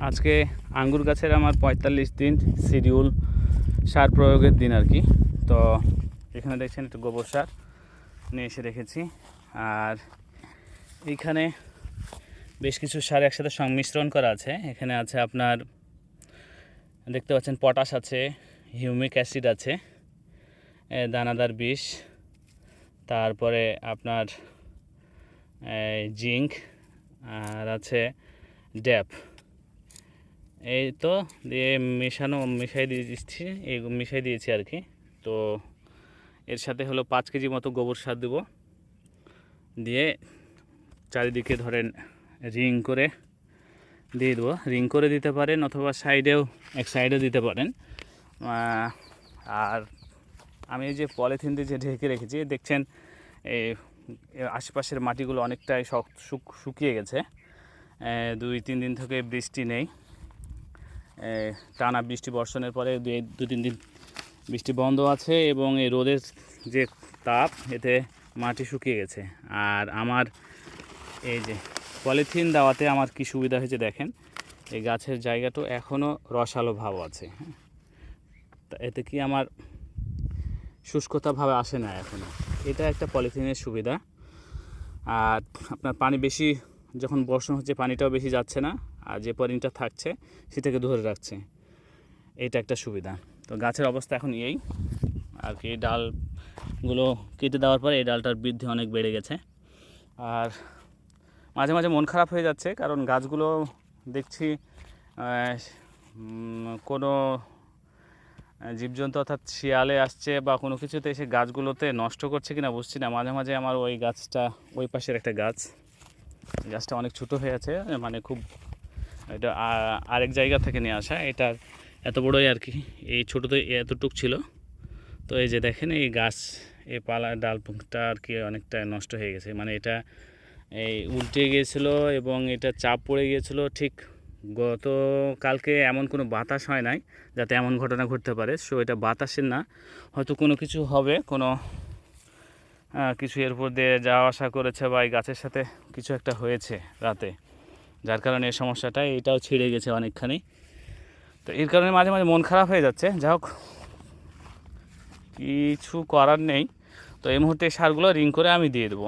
আজকে আঙ্গুর গাছের আমার ৪৫ দিন শিডিউল সার প্রয়োগের দিন আর কি। তো এখানে দেখছেন একটু গোবর সার নিয়ে এসে রেখেছি, আর এইখানে বেশ কিছু সার একসাথে সংমিশ্রণ করা আছে। এখানে আছে আপনার দেখতে পাচ্ছেন পটাশ আছে, হিউমিক অ্যাসিড আছে, দানাদার বিষ, তারপরে আপনার জিঙ্ক, আর আছে ড্যাপ। এই তো দিয়ে মিশাই দিচ্ছি, এই মিশাই দিয়েছি আর কি। তো এর সাথে হলো 5 কেজি মতো গোবর সার দেবো, দিয়ে চারিদিকে ধরেন রিং করে দিয়ে দেবো। রিং করে দিতে পারেন অথবা এক সাইডেও দিতে পারেন। আর আমি এই যে পলিথিন দিয়ে যে ঢেকে রেখেছি, দেখছেন এই আশেপাশের মাটিগুলো অনেকটাই শুকিয়ে গেছে। 2-3 দিন থেকে বৃষ্টি নেই, টানা বৃষ্টি বর্ষণের পরে 2-3 দিন বৃষ্টি বন্ধ আছে, এবং এই রোদের যে তাপ এতে মাটি শুকিয়ে গেছে। আর আমার এই যে পলিথিন দেওয়াতে আমার কি সুবিধা হয়েছে দেখেন, এই গাছের জায়গাটা এখনও রসালো ভাব আছে। তা এতে কি আমার শুষ্কতা ভাবে আসে না এখনও, এটা একটা পলিথিনের সুবিধা। আর আপনার পানি বেশি যখন বর্ষণ হচ্ছে পানিটাও বেশি যাচ্ছে না, আর যে পানিটা থাকছে সেটাকে ধরে রাখছে, এটা একটা সুবিধা। তো গাছের অবস্থা এখন এই আর কি, ডালগুলো কেটে দেওয়ার পরে এই ডালটার বৃদ্ধি অনেক বেড়ে গেছে। আর মাঝে মাঝে মন খারাপ হয়ে যাচ্ছে, কারণ গাছগুলো দেখছি কোনো জীবজন্তু অর্থাৎ শিয়ালে আসছে বা কোনো কিছুতে এসে গাছগুলোতে নষ্ট করছে কিনা বুঝছি না। মাঝে মাঝে আমার ওই গাছটা, ওই পাশের একটা গাছটা অনেক ছোটো হয়ে আছে, মানে খুব, এটা আরেক জায়গা থেকে নিয়ে আসা, এটার এত বড়ই আর কি, এই ছোটোতে এতটুক ছিল। তো এই যে দেখেন এই গাছ, এই ডালটা আর কি অনেকটা নষ্ট হয়ে গেছে, মানে এটা এই উল্টে গিয়েছিলো এবং এটা চাপ পড়ে গিয়েছিলো। ঠিক গতকালকে এমন কোনো বাতাস হয় নাই যাতে এমন ঘটনা ঘটতে পারে। সো এটা বাতাসের না, হয়তো কোনো কিছু হবে, কোনো কিছু এর উপর দিয়ে যাওয়া আসা করেছে বা এই গাছের সাথে কিছু একটা হয়েছে রাতে, যার কারণে এই সমস্যাটা, এটাও ছিঁড়ে গেছে অনেকখানি। তো এর কারণে মাঝে মাঝে মন খারাপ হয়ে যাচ্ছে। যাই হোক, কিছু করার নেই। তো এই মুহূর্তে সারগুলো রিং করে আমি দিয়ে দেবো।